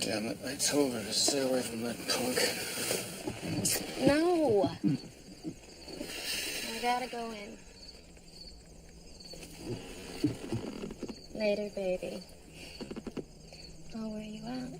Damn it, I told her to stay away from that punk. No. I gotta go in. Later, baby. I'll wear you out.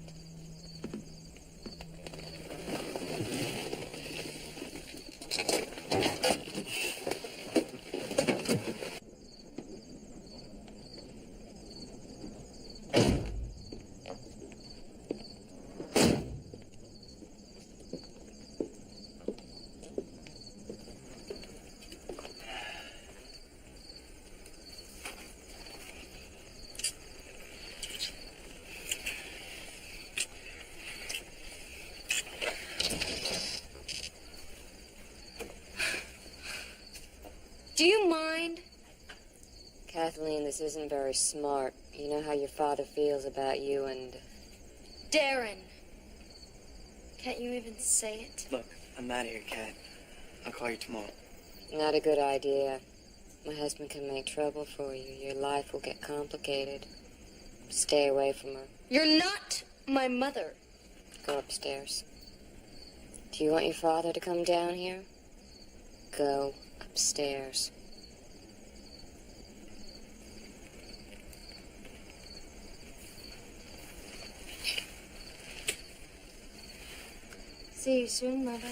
Do you mind? Kathleen, this isn't very smart. You know how your father feels about you and... Darren. Can't you even say it? Look, I'm out of here, Kat. I'll call you tomorrow. Not a good idea. My husband can make trouble for you. Your life will get complicated. Stay away from her. You're not my mother. Go upstairs. Do you want your father to come down here? Go upstairs. See you soon, Mother.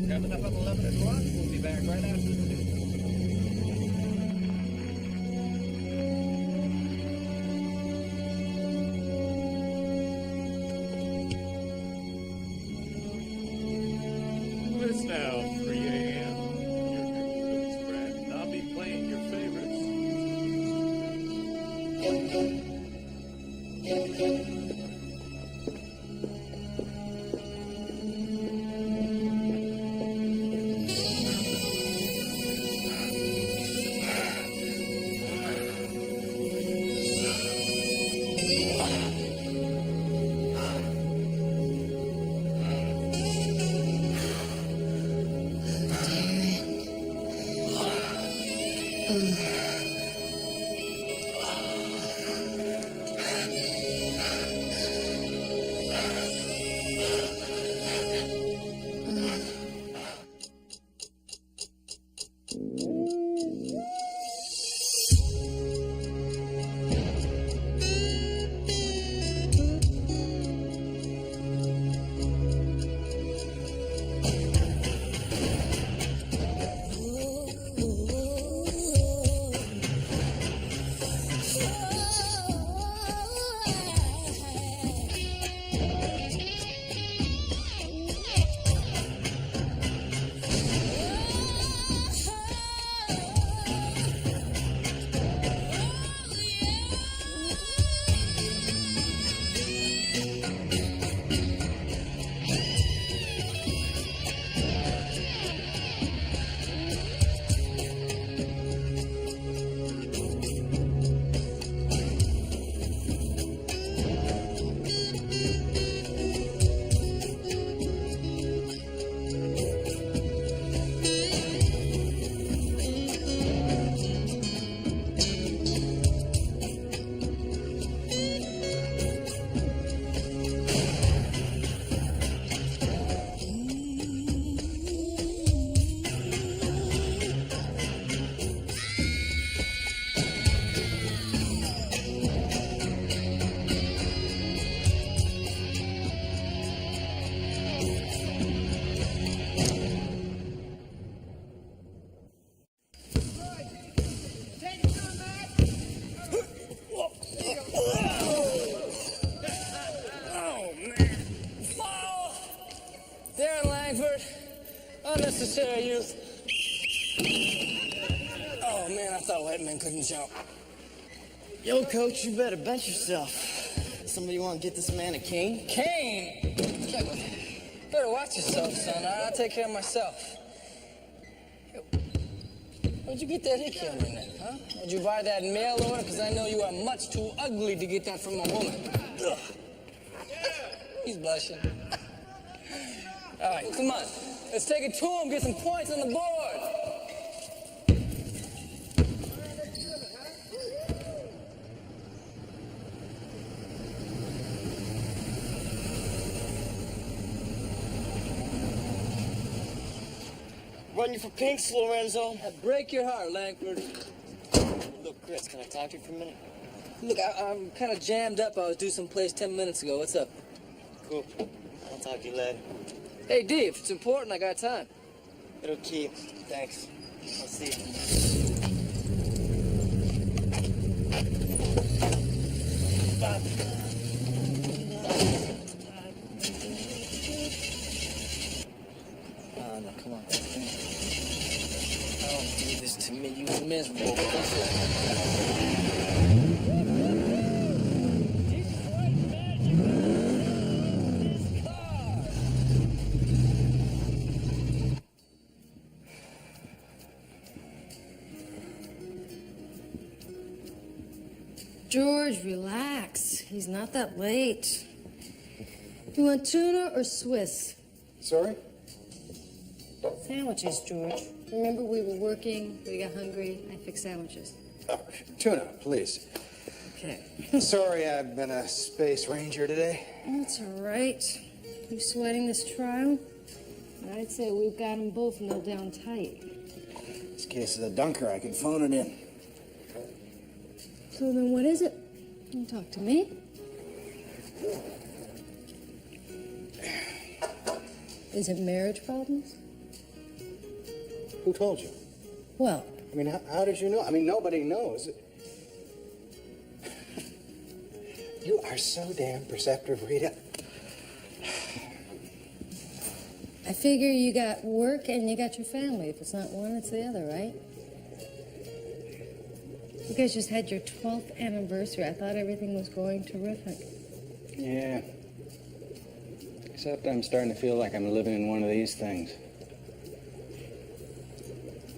Coming up at 11 o'clock. We'll be back right after the news. Well, it's now 3 a.m. Your next spread, and I'll be playing your favorites. Unnecessary youth. Oh man, I thought white men couldn't jump. Yo, coach, you better bench yourself. Somebody want to get this man a cane? Cane? Better watch yourself, son. I'll take care of myself. Yo, where'd you get that hickey on your neck, huh? Did you buy that mail order? Because I know you are much too ugly to get that from a woman. Ugh. He's blushing. All right, come on. Let's take it to him, get some points on the board. Run you for pinks, Lorenzo. Break your heart, Langford. Look, Chris, can I talk to you for a minute? Look, I'm kind of jammed up. I was due someplace 10 minutes ago. What's up? Cool. I'll talk to you later. Hey, D, if it's important, I got time. It'll keep. Thanks. I'll see you. Oh, no, come on. Don't do this to me, you miserable bastard. George, relax. He's not that late. You want tuna or Swiss? Sorry? Sandwiches, George. Remember we were working, we got hungry, I fixed sandwiches. Oh, tuna, please. Okay. Sorry I've been a space ranger today. That's all right. You sweating this trial? I'd say we've got them both nailed down tight. This case of the dunker, I could phone it in. So then what is it? You talk to me? Is it marriage problems? Who told you? Well, I mean, how did you know? I mean, nobody knows. You are so damn perceptive, Rita. I figure you got work and you got your family. If it's not one, it's the other, right? You guys just had your 12th anniversary. I thought everything was going terrific. Yeah. Except I'm starting to feel like I'm living in one of these things.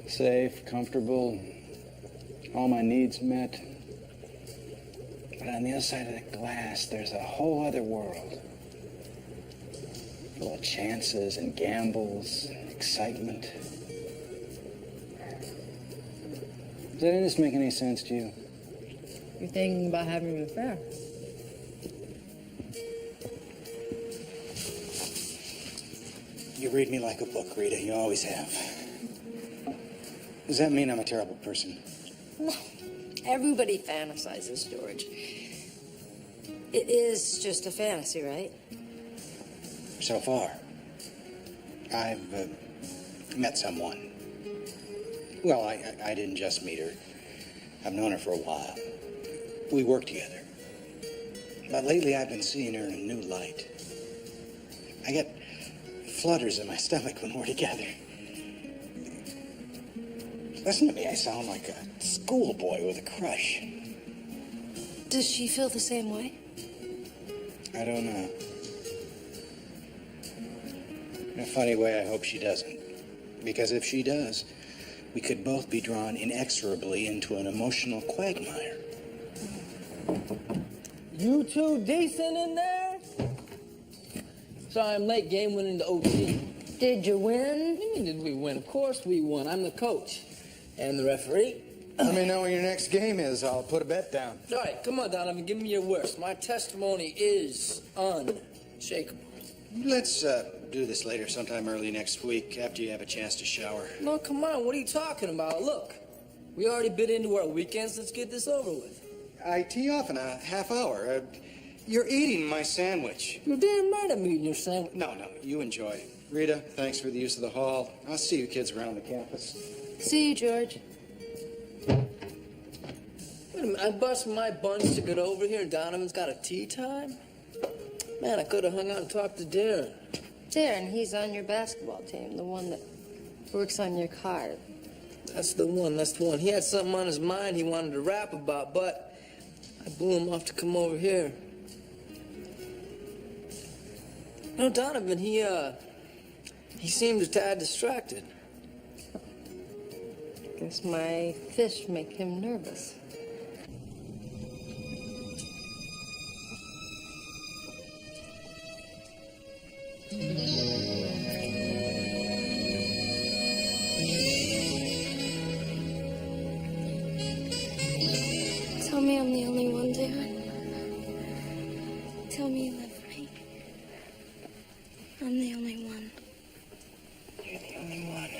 Safe, comfortable, all my needs met. But on the other side of the glass, there's a whole other world. Full of chances and gambles, excitement. Does any of this make any sense to you? You're thinking about having an affair. You read me like a book, Rita. You always have. Does that mean I'm a terrible person? No. Everybody fantasizes, George. It is just a fantasy, right? So far. I've met someone. Well, I didn't just meet her. I've known her for a while. We work together. But lately I've been seeing her in a new light. I get flutters in my stomach when we're together. Listen to me, I sound like a schoolboy with a crush. Does she feel the same way? I don't know. In a funny way, I hope she doesn't. Because if she does, we could both be drawn inexorably into an emotional quagmire. You two decent in there? Sorry I'm late. Game went into OT. Did you win? What do you mean did we win? Of course we won. I'm the coach. And the referee. Let me know when your next game is. I'll put a bet down. All right, come on, Donovan. Give me your worst. My testimony is unshakable. Let's do this later, sometime early next week, after you have a chance to shower. No, come on. What are you talking about? Look, we already bit into our weekends. Let's get this over with. I tee off in a half hour. You're eating my sandwich. You're damn right I'm eating your sandwich. No, you enjoy. Rita, thanks for the use of the hall. I'll see you kids around the campus. See you, George. Wait a minute. I bust my buns to get over here and Donovan's got a tea time? Man, I could have hung out and talked to Darren. Darren, he's on your basketball team, the one that works on your card. That's the one. He had something on his mind he wanted to rap about, but I blew him off to come over here. No, Donovan, he seemed a tad distracted. Guess my fish make him nervous. Tell me I'm the only one, Dad. Tell me you love me. I'm the only one. You're the only one.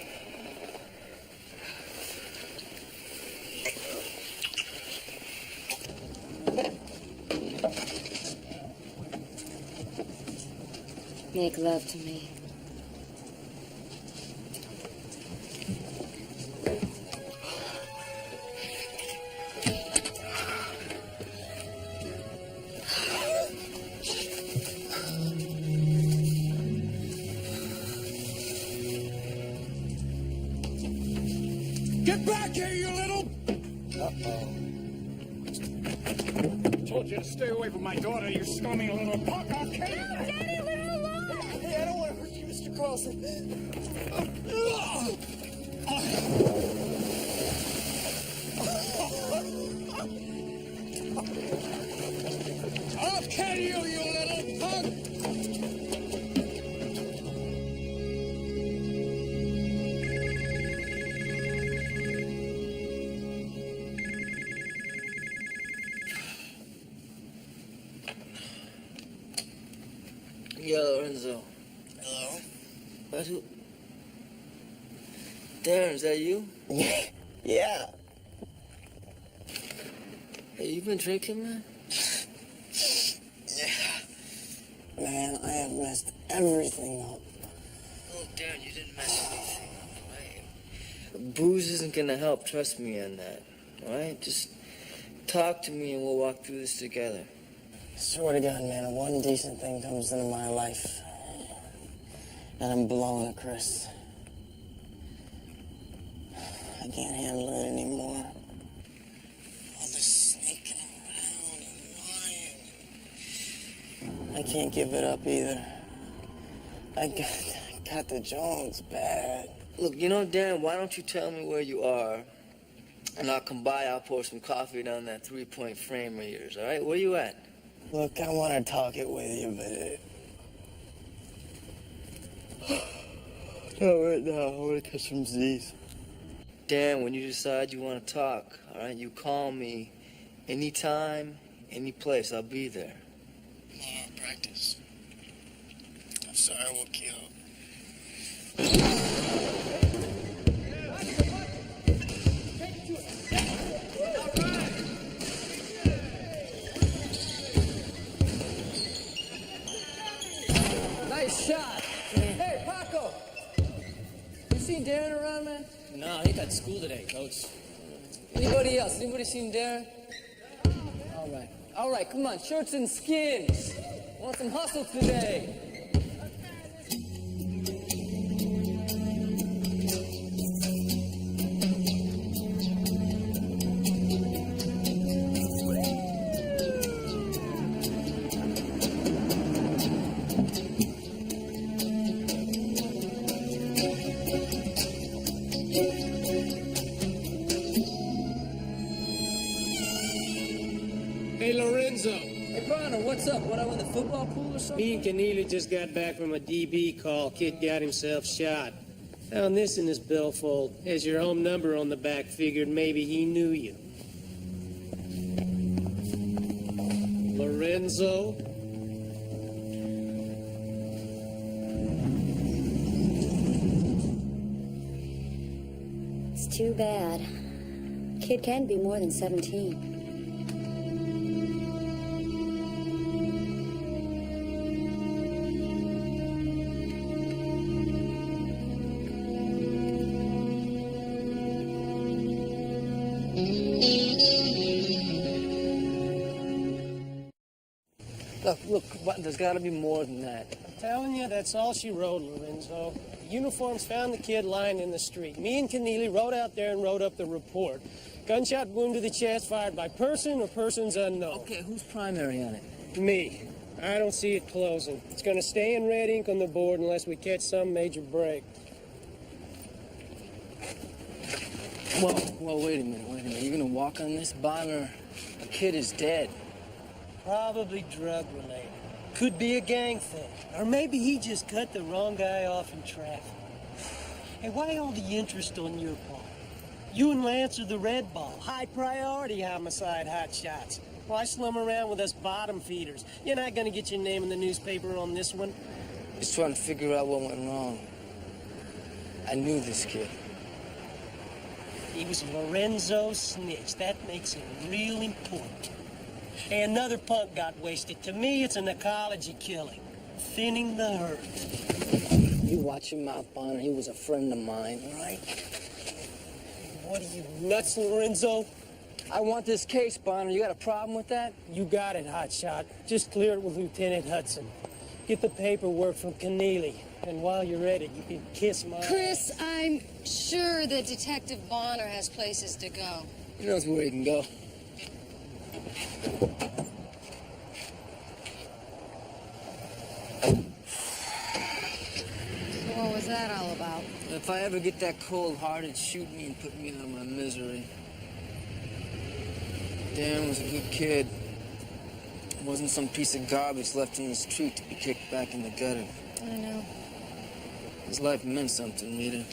Make love to me. Get back here, you little... Told you to stay away from my daughter, you scummy little punk. I'll kill you. Daddy, leave her alone! Hey, I don't want to hurt you, Mr. Carlson. I'll kill you, you little punk. Yeah, Lorenzo. Hello? What, who? Darren, is that you? Yeah. Hey, you been drinking, man? Yeah. Man, I have messed everything up. Oh, Darren, you didn't mess anything up, right? Booze isn't gonna help, trust me on that, all right? Just talk to me and we'll walk through this together. Swear to God, man, one decent thing comes into my life, and I'm blowing it, Chris. I can't handle it anymore. All this sneaking around and lying. I can't give it up either. I got the Jones bad. Look, you know, Darren, why don't you tell me where you are, and I'll come by, I'll pour some coffee down that 3-point frame of yours, all right? Where you at? Look, I want to talk it with you, but not right now. I want to catch some Z's. Dan, when you decide you want to talk, all right, you call me anytime, any place. I'll be there. Practice. I'm sorry I woke you up. Nice shot. Hey, Paco. You seen Darren around, man? No, he got school today, Coach. Anybody else? Anybody seen Darren? All right. All right, come on. Shirts and skins. Want some hustle today. Hey, Lorenzo. Hey, Bronner, what's up? What, I win the football pool or something? Me and Keneally just got back from a DB call. Kid got himself shot. Found this in his billfold. Has your home number on the back. Figured maybe he knew you. Lorenzo. It's too bad. Kid can be more than 17. Look, there's got to be more than that. I'm telling you, that's all she wrote, Lorenzo. The uniforms found the kid lying in the street. Me and Keneally rode out there and wrote up the report. Gunshot wound to the chest fired by person or persons unknown. Okay, who's primary on it? Me. I don't see it closing. It's gonna stay in red ink on the board unless we catch some major break. Whoa, wait a minute. You're gonna walk on this bomber? The kid is dead. Probably drug related. Could be a gang thing. Or maybe he just cut the wrong guy off in traffic. Hey, why all the interest on your part? You and Lance are the red ball, high priority homicide hotshots. Why slum around with us bottom feeders? You're not gonna get your name in the newspaper on this one. Just trying to figure out what went wrong. I knew this kid. He was Lorenzo's snitch. That makes it real important. Hey, another punk got wasted. To me, it's an ecology killing. Thinning the herd. You watch your mouth, Bonner. He was a friend of mine, all right? What are you, nuts, Lorenzo? I want this case, Bonner. You got a problem with that? You got it, hotshot. Just clear it with Lieutenant Hudson. Get the paperwork from Keneally. And while you're at it, you can kiss my Chris, ass. I'm sure that Detective Bonner has places to go. He knows where he can go. So what was that all about? If I ever get that cold-hearted, shoot me and put me out of my misery. Dan was a good kid. Wasn't some piece of garbage left in the street to be kicked back in the gutter. I know. His life meant something, Rita.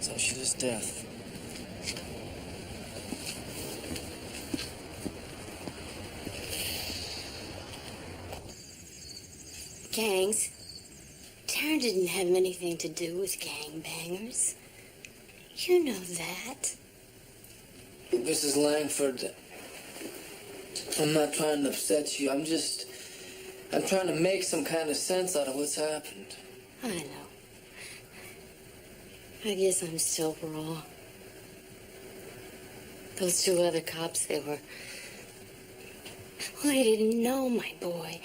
So should his death. Gangs. Darren didn't have anything to do with gangbangers. You know that. Mrs. Langford, I'm not trying to upset you. I'm trying to make some kind of sense out of what's happened. I know. I guess I'm still raw. Those two other cops, they didn't know my boy.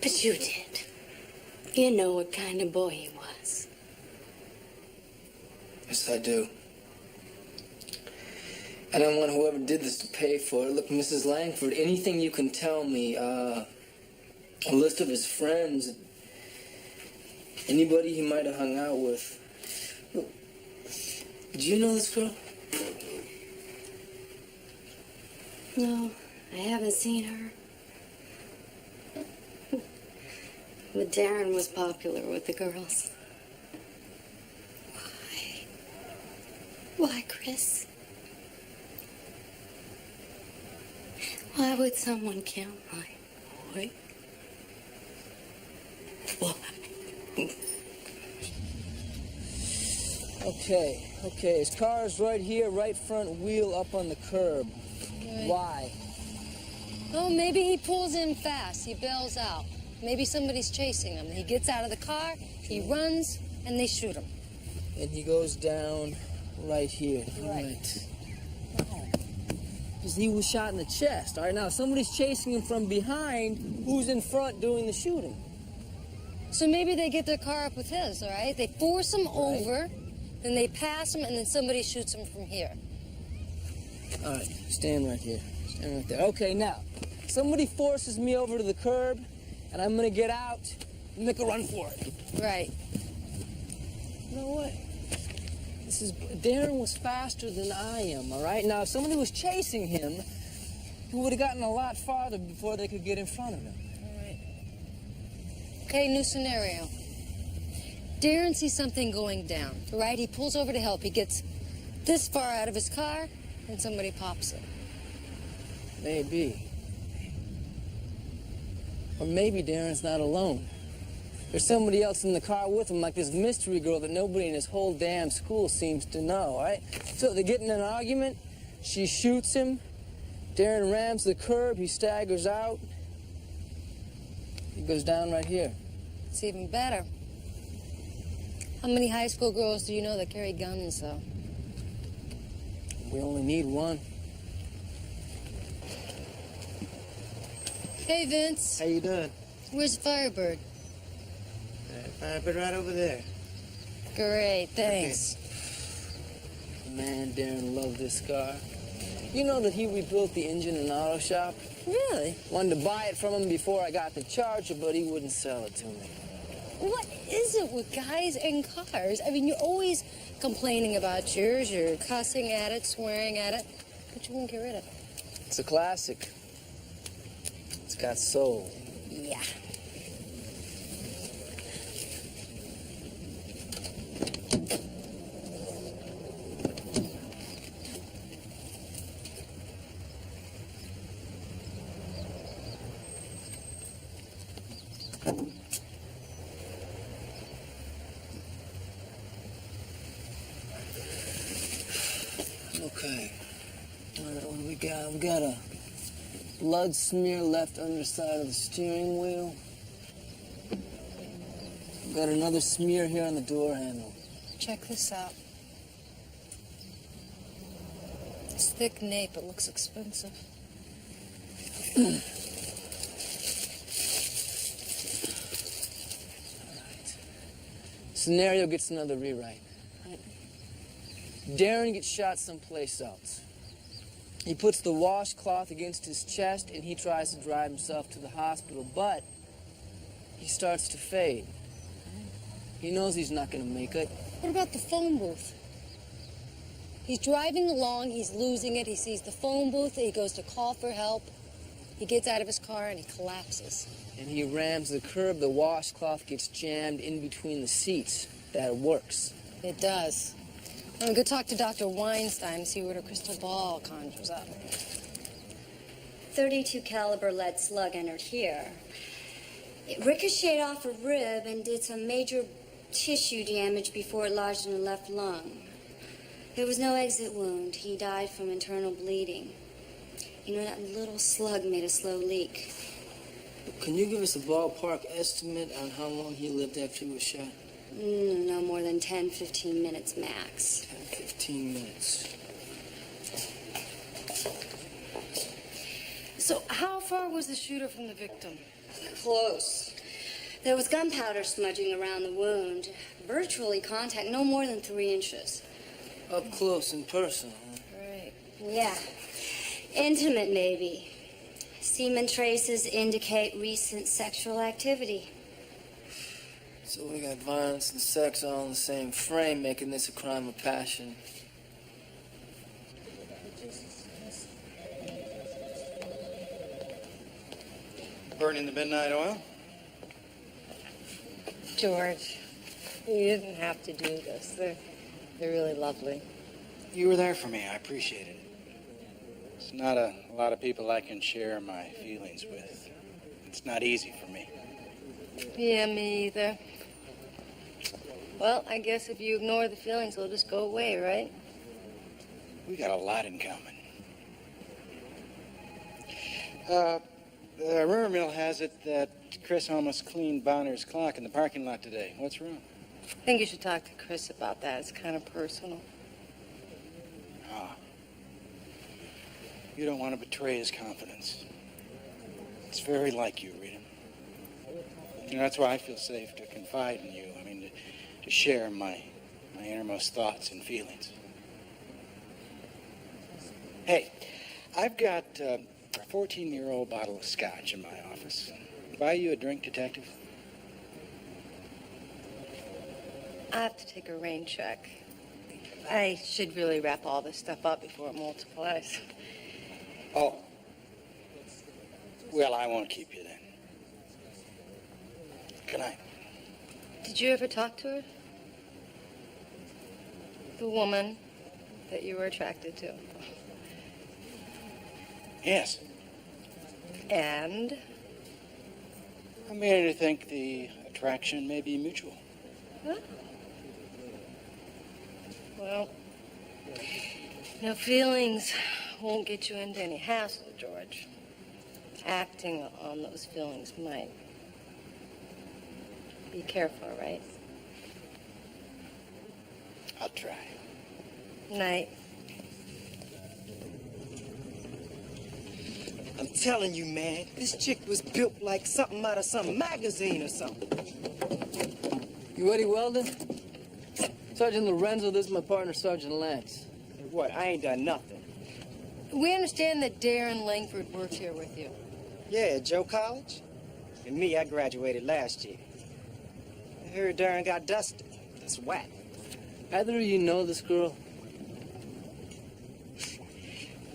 But you did. You know what kind of boy he was. Yes, I do. And I want whoever did this to pay for it. Look, Mrs. Langford, anything you can tell me, a list of his friends, anybody he might have hung out with. Look, do you know this girl? No, I haven't seen her. But Darren was popular with the girls. Why? Why, Chris? Why would someone kill my boy? Why? Okay. His car is right here, right front wheel up on the curb. Right. Why? Oh, maybe he pulls in fast. He bails out. Maybe somebody's chasing him. He gets out of the car, he runs, and they shoot him. And he goes down right here. Right. Because he was shot in the chest. All right, now, if somebody's chasing him from behind, who's in front doing the shooting? So maybe they get their car up with his, all right? They force him over, then they pass him, and then somebody shoots him from here. All right, stand right here. Stand right there. Okay, now, somebody forces me over to the curb, and I'm gonna get out and make a run for it. Right. You know what? Darren was faster than I am, all right? Now, if somebody was chasing him, he would have gotten a lot farther before they could get in front of him. All right. Okay, new scenario. Darren sees something going down, right? He pulls over to help. He gets this far out of his car, and somebody pops it. Maybe. Or maybe Darren's not alone. There's somebody else in the car with him, like this mystery girl that nobody in his whole damn school seems to know, all right? So they get in an argument, she shoots him, Darren rams the curb, he staggers out, he goes down right here. It's even better. How many high school girls do you know that carry guns, though? We only need one. Hey, Vince. How you doing? Where's Firebird? Firebird right over there. Great, thanks. Man, Darren loved this car. You know that he rebuilt the engine in an auto shop? Really? Wanted to buy it from him before I got the charger, but he wouldn't sell it to me. What is it with guys and cars? I mean, you're always complaining about yours, you're cussing at it, swearing at it, but you won't get rid of it. It's a classic. It's got soul. Yeah. Okay. All right, what do we got? We got a blood smear left underside of the steering wheel. We got another smear here on the door handle. Check this out. It's thick nape. It looks expensive. Scenario gets another rewrite. Darren gets shot someplace else. He puts the washcloth against his chest and he tries to drive himself to the hospital, but he starts to fade. He knows he's not going to make it. What about the phone booth? He's driving along, he's losing it, he sees the phone booth, he goes to call for help. He gets out of his car and he collapses. And he rams the curb, the washcloth gets jammed in between the seats. That works. It does. I'm gonna go talk to Dr. Weinstein and see what her crystal ball conjures up. 32 caliber lead slug entered here. It ricocheted off a rib and did some major tissue damage before it lodged in the left lung. There was no exit wound. He died from internal bleeding. You know, that little slug made a slow leak. Can you give us a ballpark estimate on how long he lived after he was shot? No more than 10, 15 minutes max. 10, 15 minutes. So how far was the shooter from the victim? Close. There was gunpowder smudging around the wound. Virtually contact, no more than 3 inches. Up close and personal, huh? Right. Yeah. Intimate, maybe. Semen traces indicate recent sexual activity. So we got violence and sex all in the same frame, making this a crime of passion. Burning the midnight oil? George, you didn't have to do this. They're really lovely. You were there for me. I appreciate it. It's not a lot of people I can share my feelings with. It's not easy for me. Yeah, me either. Well, I guess if you ignore the feelings, they'll just go away, right? We got a lot in common. Rumor mill has it that Chris almost cleaned Bonner's clock in the parking lot today. What's wrong? I think you should talk to Chris about that. It's kind of personal. Ah. You don't want to betray his confidence. It's very like you, Rita. You know, that's why I feel safe to confide in you. I mean, to share my innermost thoughts and feelings. Hey, I've got a 14-year-old bottle of scotch in my office. Buy you a drink, detective? I have to take a rain check. I should really wrap all this stuff up before it multiplies. Oh. Well, I won't keep you then. Good night. Did you ever talk to her? The woman that you were attracted to. Yes. And? I'm beginning to think the attraction may be mutual. Huh? Well, no feelings won't get you into any hassle, George. Acting on those feelings might. Be careful, right? I'll try. Night. I'm telling you, man, this chick was built like something out of some magazine or something. You Eddie Weldon? Sergeant Lorenzo, this is my partner, Sergeant Lance. What? I ain't done nothing. We understand that Darren Langford works here with you. Yeah, Joe College? And me, I graduated last year. I heard Darren got dusted. That's whack. Either of you know this girl?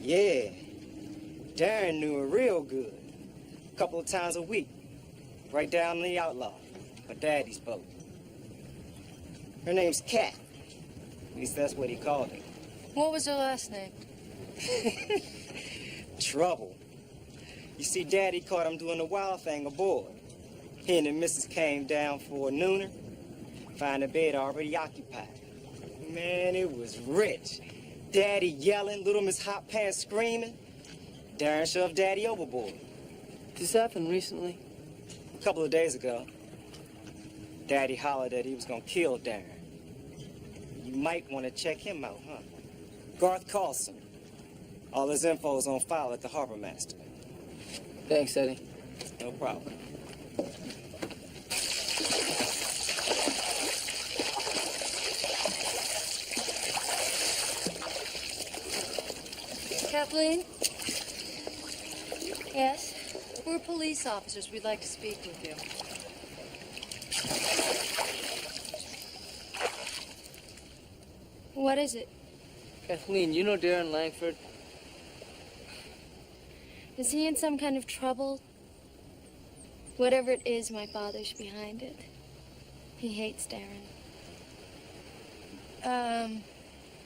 Yeah. Darren knew her real good. A couple of times a week. Right down on the outlaw. My daddy's boat. Her name's Cat. At least that's what he called her. What was her last name? Trouble. You see, Daddy caught him doing the wild thing aboard. He and the missus came down for a nooner. Find the bed already occupied. Man, it was rich. Daddy yelling, little Miss Hot Pants screaming. Darren shoved Daddy overboard. This happened recently? A couple of days ago. Daddy hollered that he was gonna kill Darren. You might want to check him out, huh? Garth Carlson. All his info's on file at the Harbor Master. Thanks, Eddie. No problem. Kathleen? Yes? We're police officers. We'd like to speak with you. What is it? Kathleen, you know Darren Langford? Is he in some kind of trouble? Whatever it is, my father's behind it. He hates Darren.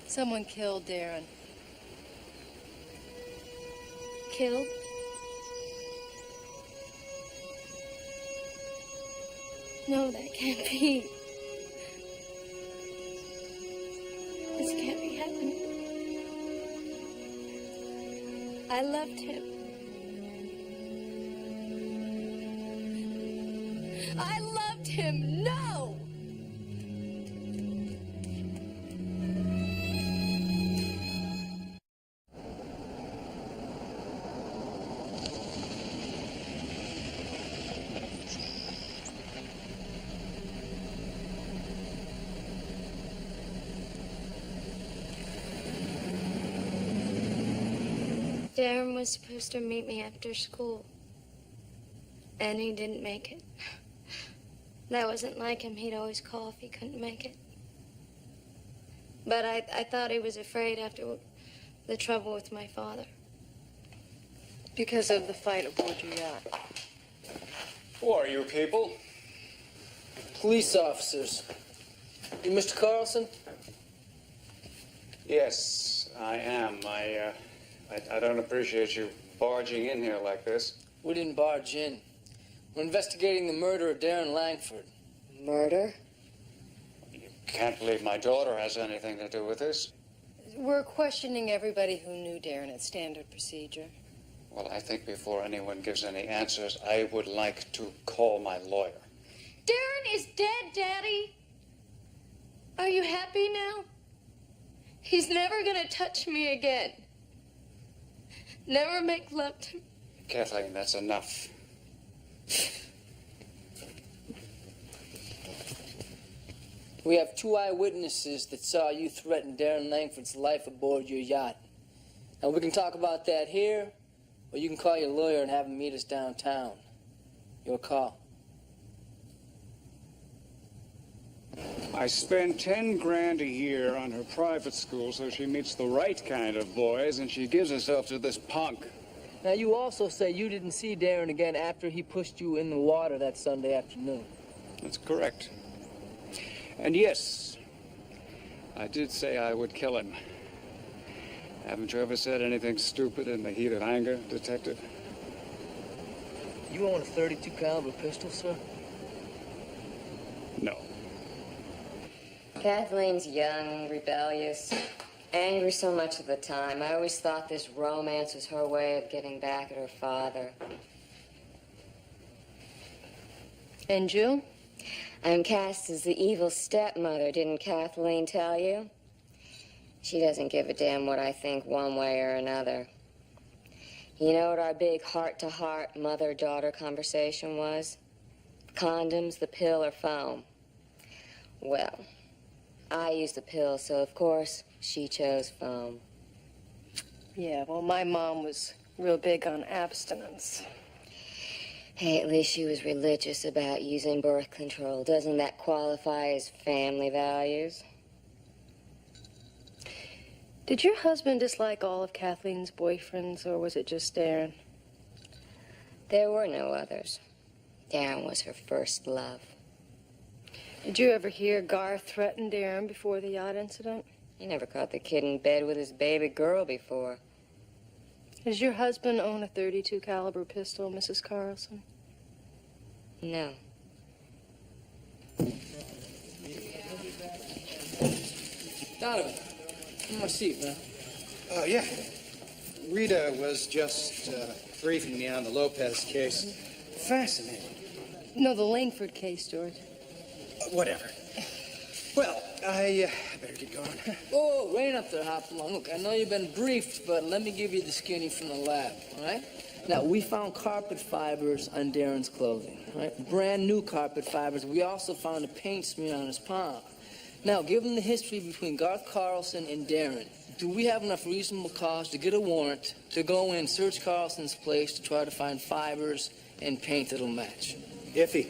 Someone killed Darren. Killed? No, that can't be. This can't be happening. I loved him. I loved him. No! Darren was supposed to meet me after school. And he didn't make it. That wasn't like him. He'd always call if he couldn't make it. But I thought he was afraid after the trouble with my father. Because of the fight aboard your yacht. Who are you people? Police officers. You Mr. Carlson? Yes, I am. I don't appreciate you barging in here like this. We didn't barge in. We're investigating the murder of Darren Langford. Murder? You can't believe my daughter has anything to do with this. We're questioning everybody who knew Darren. It's standard procedure. Well, I think before anyone gives any answers, I would like to call my lawyer. Darren is dead, Daddy. Are you happy now? He's never gonna touch me again. Never make love to me. Kathleen, that's enough. We have 2 eyewitnesses that saw you threaten Darren Langford's life aboard your yacht. Now, we can talk about that here, or you can call your lawyer and have him meet us downtown. Your call. I spend 10 grand a year on her private school so she meets the right kind of boys, and she gives herself to this punk. Now, you also say you didn't see Darren again after he pushed you in the water that Sunday afternoon. That's correct. And yes, I did say I would kill him. Haven't you ever said anything stupid in the heat of anger, Detective? You own a .32 caliber pistol, sir? No. Kathleen's young, rebellious, angry so much of the time. I always thought this romance was her way of getting back at her father. And you? I'm cast as the evil stepmother, didn't Kathleen tell you? She doesn't give a damn what I think one way or another. You know what our big heart-to-heart mother-daughter conversation was? Condoms, the pill, or foam? Well, I use the pill, so of course She chose foam. Yeah, well, my mom was real big on abstinence. Hey, at least she was religious about using birth control. Doesn't that qualify as family values? Did your husband dislike all of Kathleen's boyfriends, or was it just Darren? There were no others. Darren was her first love. Did you ever hear Garth threaten Darren before the yacht incident? He never caught the kid in bed with his baby girl before. Does your husband own a .32 caliber pistol, Mrs. Carlson? No. Donovan, come on, seat, man. Yeah. Rita was just briefing me on the Lopez case. Fascinating. No, the Langford case, George. Whatever. Well, I better get going. Oh, wait up there, Hopalong. Look, I know you've been briefed, but let me give you the skinny from the lab, all right? Now, we found carpet fibers on Darren's clothing, all right? Brand new carpet fibers. We also found a paint smear on his palm. Now, given the history between Garth Carlson and Darren, do we have enough reasonable cause to get a warrant to go in, search Carlson's place to try to find fibers and paint that'll match? Iffy.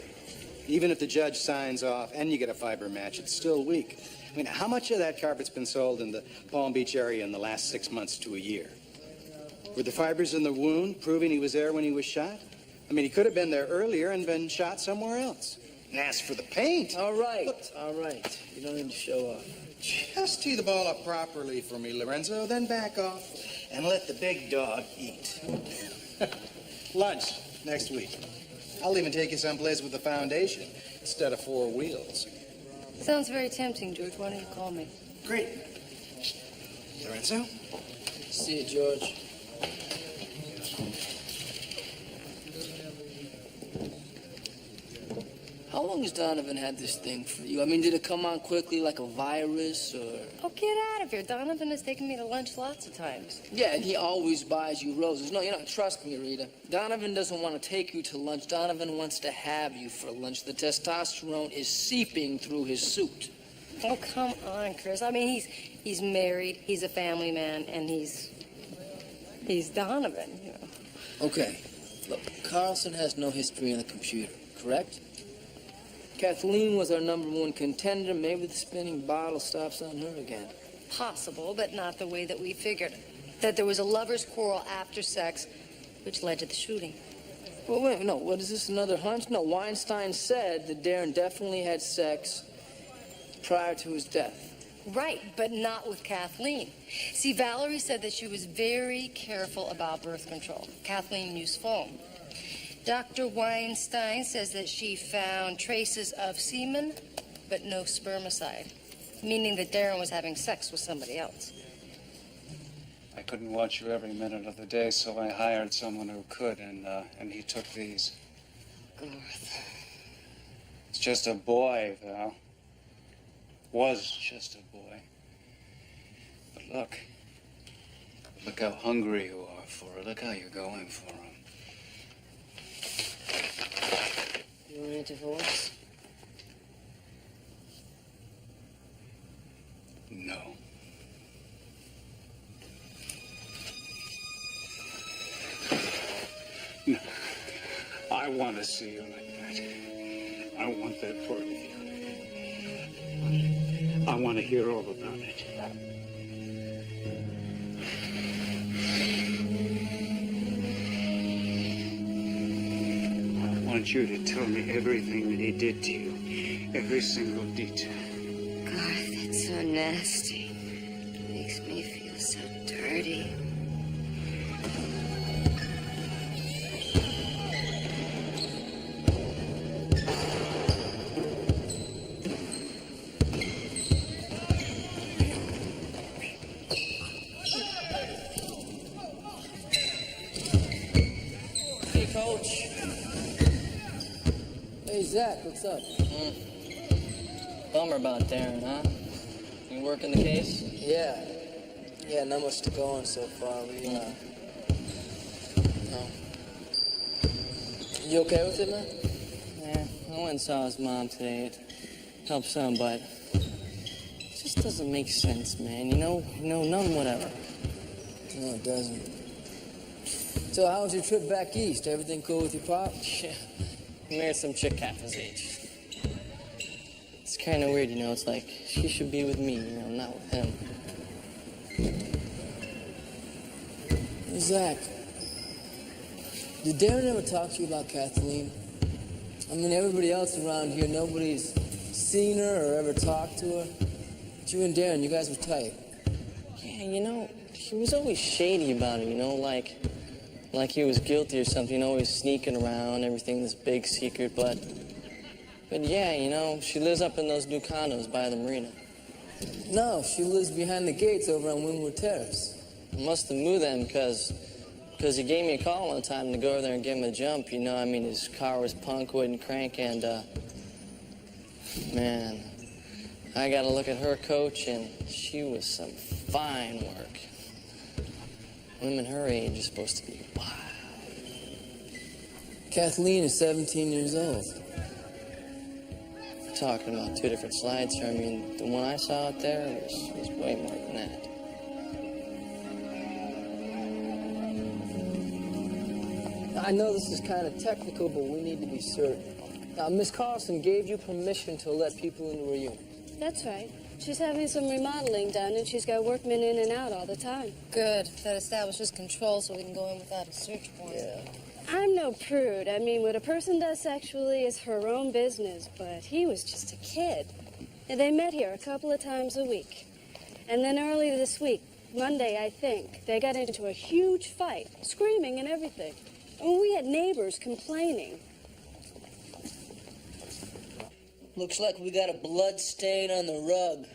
Even if the judge signs off and you get a fiber match, it's still weak. I mean, how much of that carpet's been sold in the Palm Beach area in the last 6 months to a year? Were the fibers in the wound proving he was there when he was shot? I mean, he could have been there earlier and been shot somewhere else. And as for the paint... All right. You don't need to show off. Just tee the ball up properly for me, Lorenzo, then back off and let the big dog eat. Lunch next week. I'll even take you someplace with a foundation instead of 4 wheels. Sounds very tempting, George. Why don't you call me? Great. Lorenzo? See you, George. How long has Donovan had this thing for you? I mean, did it come on quickly like a virus, or...? Oh, get out of here. Donovan has taken me to lunch lots of times. Yeah, and he always buys you roses. No, trust me, Rita. Donovan doesn't want to take you to lunch. Donovan wants to have you for lunch. The testosterone is seeping through his suit. Oh, come on, Chris. I mean, he's married, he's a family man, and he's Donovan, you know. Okay. Look, Carlson has no history on the computer, correct? Kathleen was our #1 contender. Maybe the spinning bottle stops on her again. Possible, but not the way that we figured. That there was a lover's quarrel after sex, which led to the shooting. Well, wait, no, what is this, another hunch? No, Weinstein said that Darren definitely had sex prior to his death. Right, but not with Kathleen. See, Valerie said that she was very careful about birth control. Kathleen used foam. Dr. Weinstein says that she found traces of semen, but no spermicide, meaning that Darren was having sex with somebody else. I couldn't watch you every minute of the day, so I hired someone who could, and he took these. Garth. It's just a boy, Val. Was just a boy. But look how hungry you are for it. Look how you're going for him. You want a divorce? No. No. I want to see you like that. I want that part of you. I want to hear all about it. I want you to tell me everything that he did to you. Every single detail. Garth, it's so nasty. It makes me feel so dirty. Hey, Coach. Hey, Zach, what's up? Bummer about Darren, huh? You working the case? Yeah. Yeah, not much to go on so far. No. You okay with it, man? Yeah, I went and saw his mom today. It helped some, but it's just doesn't make sense, man. You know, none whatever. No, it doesn't. So how was your trip back east? Everything cool with your pop? Yeah, he married some chick half his age. It's kind of weird, you know. It's like she should be with me, you know, not with him. Zach, did Darren ever talk to you about Kathleen? I mean, everybody else around here, nobody's seen her or ever talked to her. But you and Darren, you guys were tight. Yeah, you know, he was always shady about it, you know, like he was guilty or something, you know, always sneaking around, everything this big secret, but yeah, you know, she lives up in those new condos by the marina. No, she lives behind the gates over on Wynwood Terrace. I must have moved then, because he gave me a call one time to go over there and give him a jump, you know. I mean, his car was punk, wouldn't crank, and, man, I got to look at her coach, and she was some fine work. Women her age are supposed to be wild. Kathleen is 17 years old. We're talking about two different slides here. I mean, the one I saw out there was way more than that. I know this is kind of technical, but we need to be certain. Now, Miss Carlson gave you permission to let people into her unit. That's right. She's having some remodeling done, and she's got workmen in and out all the time. Good. That establishes control so we can go in without a search warrant. Yeah. I'm no prude. I mean, what a person does sexually is her own business, but he was just a kid. And they met here a couple of times a week. And then early this week, Monday, I think, they got into a huge fight, screaming and everything. And we had neighbors complaining. Looks like we got a blood stain on the rug.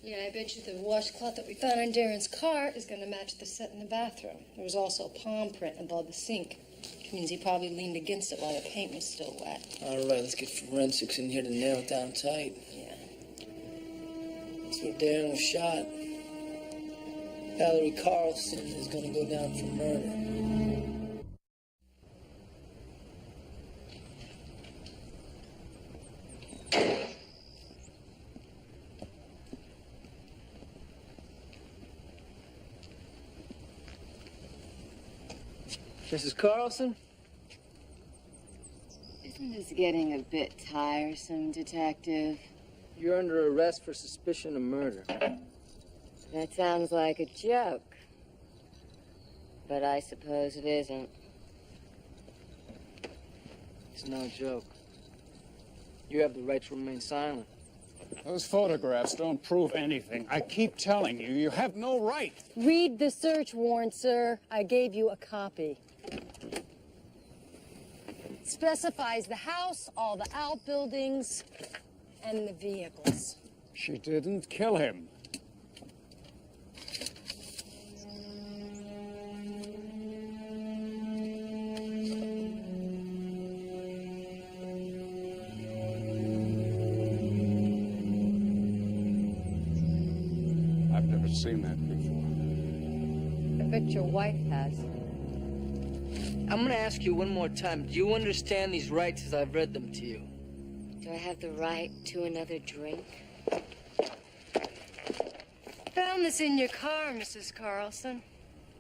Yeah, I bet you the washcloth that we found in Darren's car is going to match the set in the bathroom. There was also a palm print above the sink, which means he probably leaned against it while the paint was still wet. All right, let's get forensics in here to nail it down tight. Yeah. So Darren was shot. Valerie Carlson is going to go down for murder. Mrs. Carlson? Isn't this getting a bit tiresome, Detective? You're under arrest for suspicion of murder. That sounds like a joke. But I suppose it isn't. It's no joke. You have the right to remain silent. Those photographs don't prove anything. I keep telling you, you have no right. Read the search warrant, sir. I gave you a copy. It specifies the house, all the outbuildings, and the vehicles. She didn't kill him. I've never seen that before. I bet your wife has. I'm going to ask you one more time. Do you understand these rights as I've read them to you? Do I have the right to another drink? Found this in your car, Mrs. Carlson.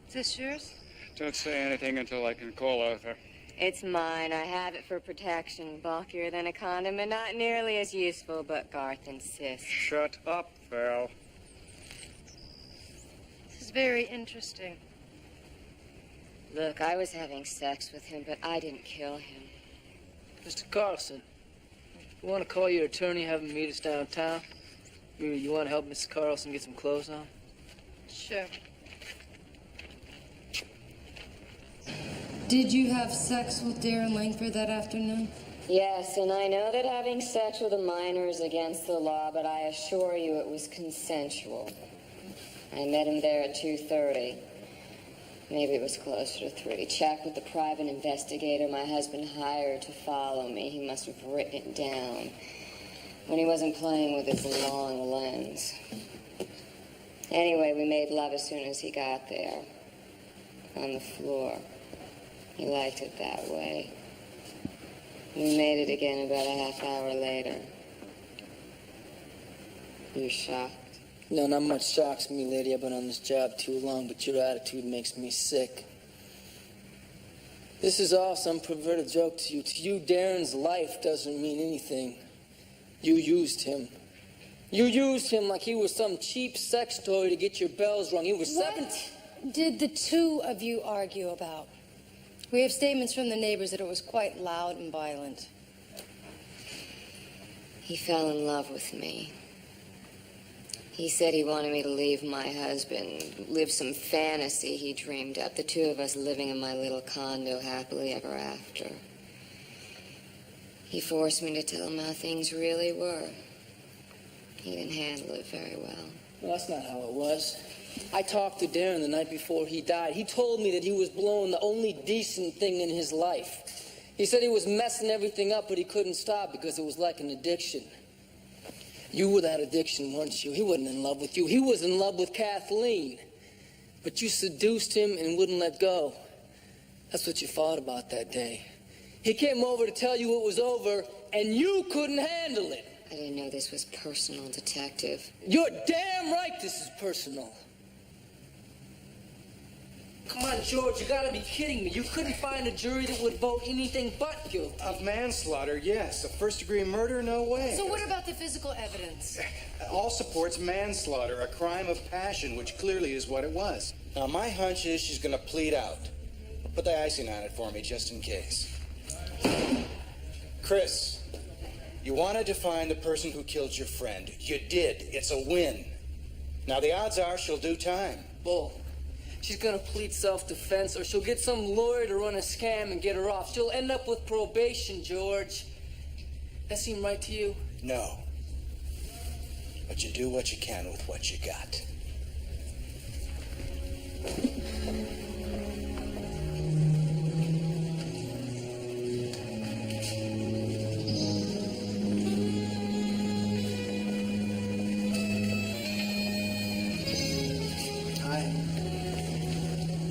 Is this yours? Don't say anything until I can call Arthur. It's mine. I have it for protection. Bulkier than a condom and not nearly as useful, but Garth insists. Shut up, Val. This is very interesting. Look, I was having sex with him, but I didn't kill him. Mr. Carlson, you want to call your attorney, have him meet us downtown? You want to help Mrs. Carlson get some clothes on? Sure. Did you have sex with Darren Langford that afternoon? Yes, and I know that having sex with a minor is against the law, but I assure you it was consensual. I met him there at 2:30. Maybe it was closer to 3. Check with the private investigator my husband hired to follow me. He must have written it down when he wasn't playing with his long lens. Anyway, we made love as soon as he got there. On the floor. He liked it that way. We made it again about a half hour later. You shocked? No, not much shocks me, lady. I've been on this job too long, but your attitude makes me sick. This is all some perverted joke to you. To you, Darren's life doesn't mean anything. You used him. You used him like he was some cheap sex toy to get your bells rung. He was 17. What did the two of you argue about? We have statements from the neighbors that it was quite loud and violent. He fell in love with me. He said he wanted me to leave my husband, live some fantasy he dreamed up, the two of us living in my little condo happily ever after. He forced me to tell him how things really were. He didn't handle it very well. Well, that's not how it was. I talked to Darren the night before he died. He told me that he was blowing the only decent thing in his life. He said he was messing everything up, but he couldn't stop because it was like an addiction. You were that addiction, weren't you? He wasn't in love with you. He was in love with Kathleen. But you seduced him and wouldn't let go. That's what you fought about that day. He came over to tell you it was over, and you couldn't handle it. I didn't know this was personal, Detective. You're damn right this is personal. Come on, George, you gotta be kidding me. You couldn't find a jury that would vote anything but guilty. Of manslaughter, yes. Of first-degree murder, no way. So what about the physical evidence? All supports manslaughter, a crime of passion, which clearly is what it was. Now, my hunch is she's gonna plead out. Put the icing on it for me, just in case. Chris, you wanted to find the person who killed your friend. You did. It's a win. Now, the odds are she'll do time. Bull. She's gonna plead self-defense, or she'll get some lawyer to run a scam and get her off. She'll end up with probation, George. That seem right to you? No. But you do what you can with what you got.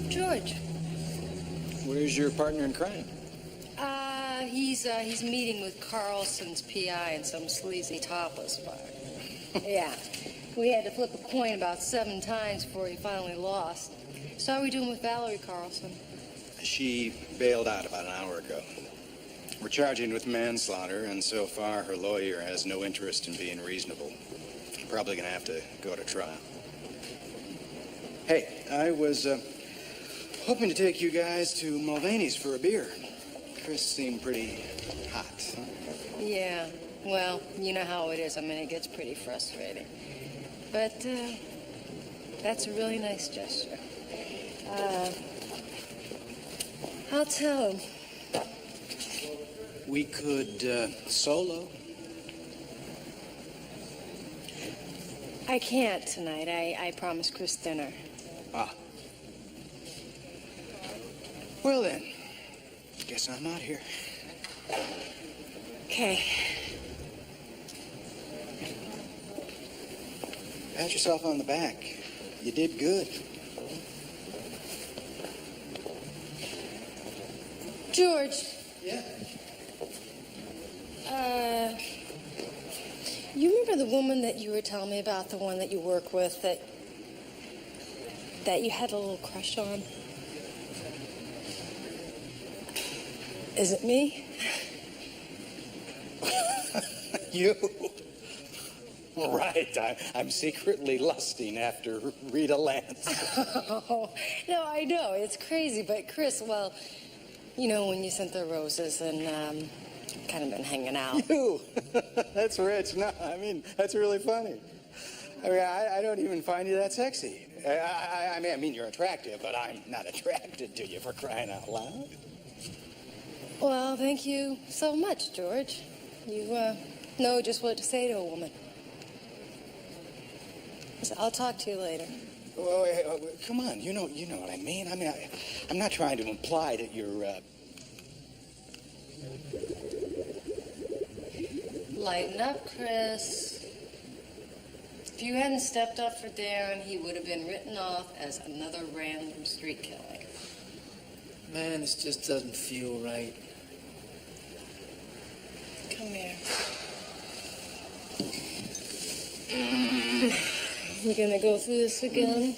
George. Where's your partner in crime? He's meeting with Carlson's PI in some sleazy topless bar. Yeah. We had to flip a coin about 7 times before he finally lost. So how are we doing with Valerie Carlson? She bailed out about an hour ago. We're charging with manslaughter, and so far her lawyer has no interest in being reasonable. Probably gonna have to go to trial. Hey, I was hoping to take you guys to Mulvaney's for a beer. Chris seemed pretty hot. Huh? Yeah. Well, you know how it is. I mean, it gets pretty frustrating. But, that's a really nice gesture. I'll tell him. We could solo. I can't tonight. I promised Chris dinner. Ah. Well then, guess I'm out here. Okay. Pat yourself on the back. You did good. George. Yeah? You remember the woman that you were telling me about, the one that you work with, that you had a little crush on? Is it me? You? Right. I'm secretly lusting after Rita Lance. Oh, no, I know. It's crazy. But, Chris, well, you know, when you sent the roses and kind of been hanging out. You? That's rich. No, I mean, that's really funny. I mean, I don't even find you that sexy. I mean, you're attractive, but I'm not attracted to you, for crying out loud. Well, thank you so much, George. You know just what to say to a woman. So I'll talk to you later. Well, come on, you know what I mean. I mean, I'm not trying to imply that you're. Lighten up, Chris. If you hadn't stepped up for Darren, he would have been written off as another random street killing. Man, this just doesn't feel right. Come here. We're gonna go through this again?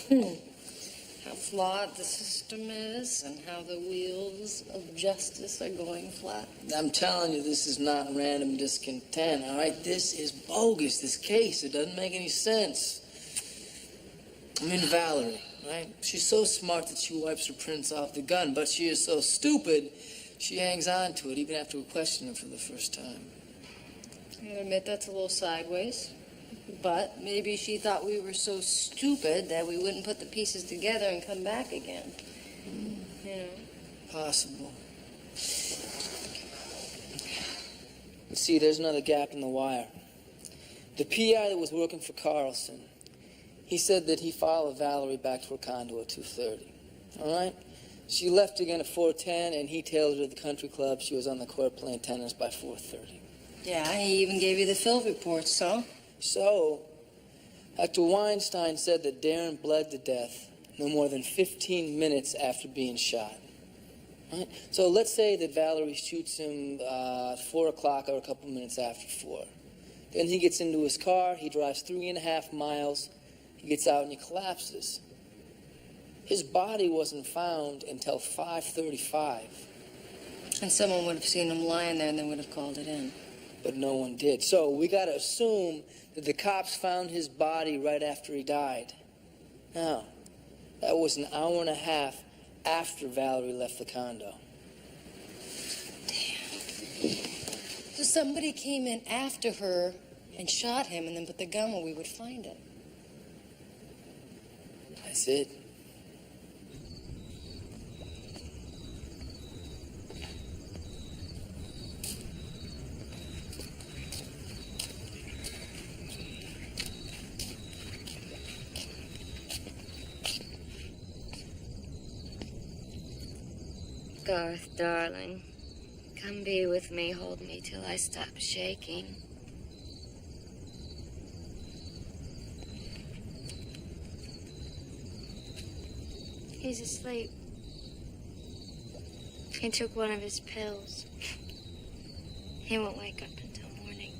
How flawed the system is and how the wheels of justice are going flat. I'm telling you, this is not random discontent, all right? This is bogus, this case. It doesn't make any sense. I mean, Valerie, right? She's so smart that she wipes her prints off the gun, but she is so stupid, she hangs on to it even after we question her for the first time. I admit that's a little sideways. But maybe she thought we were so stupid that we wouldn't put the pieces together and come back again. You know? Possible. See, there's another gap in the wire. The PI that was working for Carlson, he said that he followed Valerie back to her condo at 2:30. All right? She left again at 4:10, and he tailed her to the country club. She was on the court playing tennis by 4:30. Yeah, he even gave you the field reports, so? So, Dr. Weinstein said that Darren bled to death no more than 15 minutes after being shot. Right? So let's say that Valerie shoots him 4 o'clock or a couple minutes after 4. Then he gets into his car, he drives 3.5 miles, he gets out and he collapses. His body wasn't found until 5:35. And someone would have seen him lying there and they would have called it in. But no one did. So we got to assume that the cops found his body right after he died. Now, that was an hour and a half after Valerie left the condo. Damn. So somebody came in after her and shot him and then put the gun where we would find it. That's it. Garth, darling, come be with me. Hold me till I stop shaking. He's asleep. He took one of his pills. He won't wake up until morning.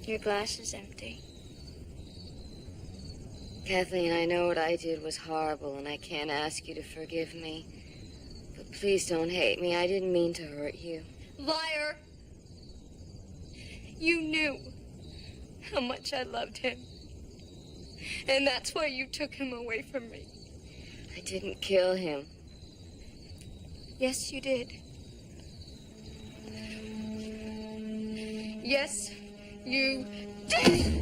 Your glass is empty. Kathleen, I know what I did was horrible, and I can't ask you to forgive me. But please don't hate me. I didn't mean to hurt you. Liar! You knew how much I loved him. And that's why you took him away from me. I didn't kill him. Yes, you did. Yes, you did!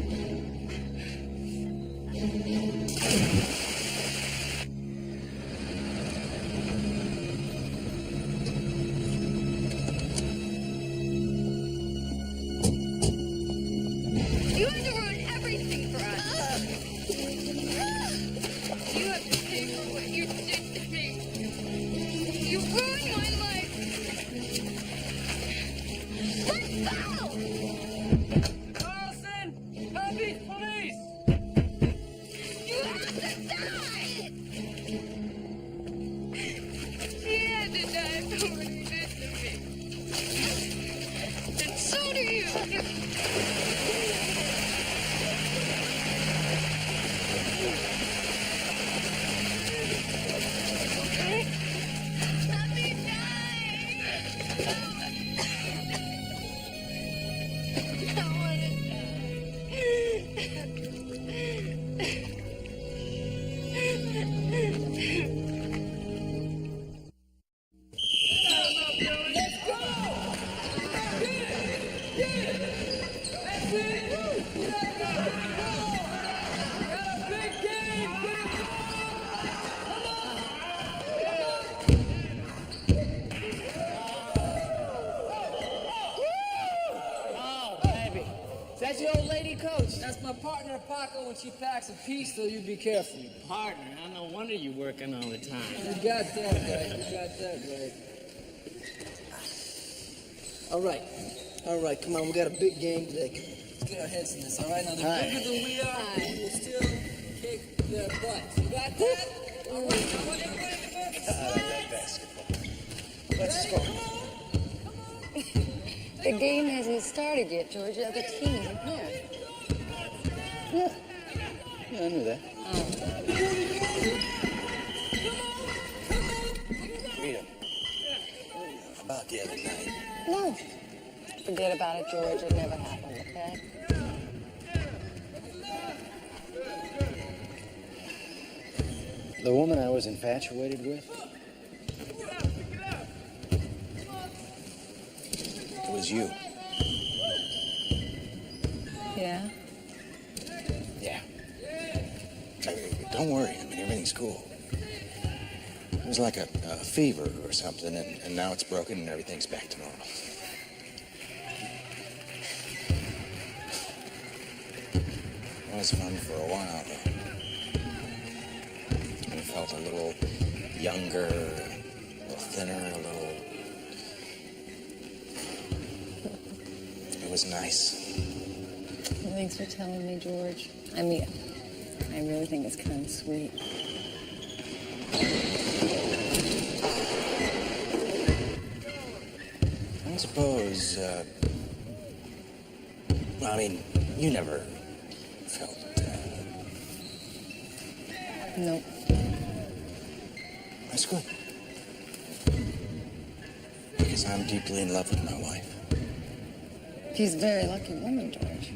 You had to ruin everything for us. You have to pay for what you did to me. You ruined my life. Let's go! Carlson! Help me, police! You have to die! He had to die for what he did to me. And so do you. Let me die! I want to Oh, baby. Is that your old lady, Coach? That's my partner, Paco. When she packs a piece, so you be careful. Partner, huh? No wonder you working all the time. You got that, Greg. You got that, Greg. All right. All right, come on. We got a big game today. Let's get our heads in this, all right? Now, the bigger than we are, we will still kick their butts. You got that? All right. I want everybody to go to the I like that basketball. Let's go. Take game hasn't started yet, George. The other team isn't here. Yeah. Yeah, I knew that. Rita, about the other night. No. Forget about it, George. It never happened, okay? The woman I was infatuated with? It was you. Yeah? Yeah. Don't worry. I mean, everything's cool. It was like a fever or something, and now it's broken and everything's back to normal. It was fun for a while, though. I felt a little younger, a little thinner, a little... It was nice. Thanks for telling me, George. I mean, I really think it's kind of sweet. I suppose, I mean, you never felt... Nope. That's good. Because I'm deeply in love with my wife. She's a very lucky woman, George.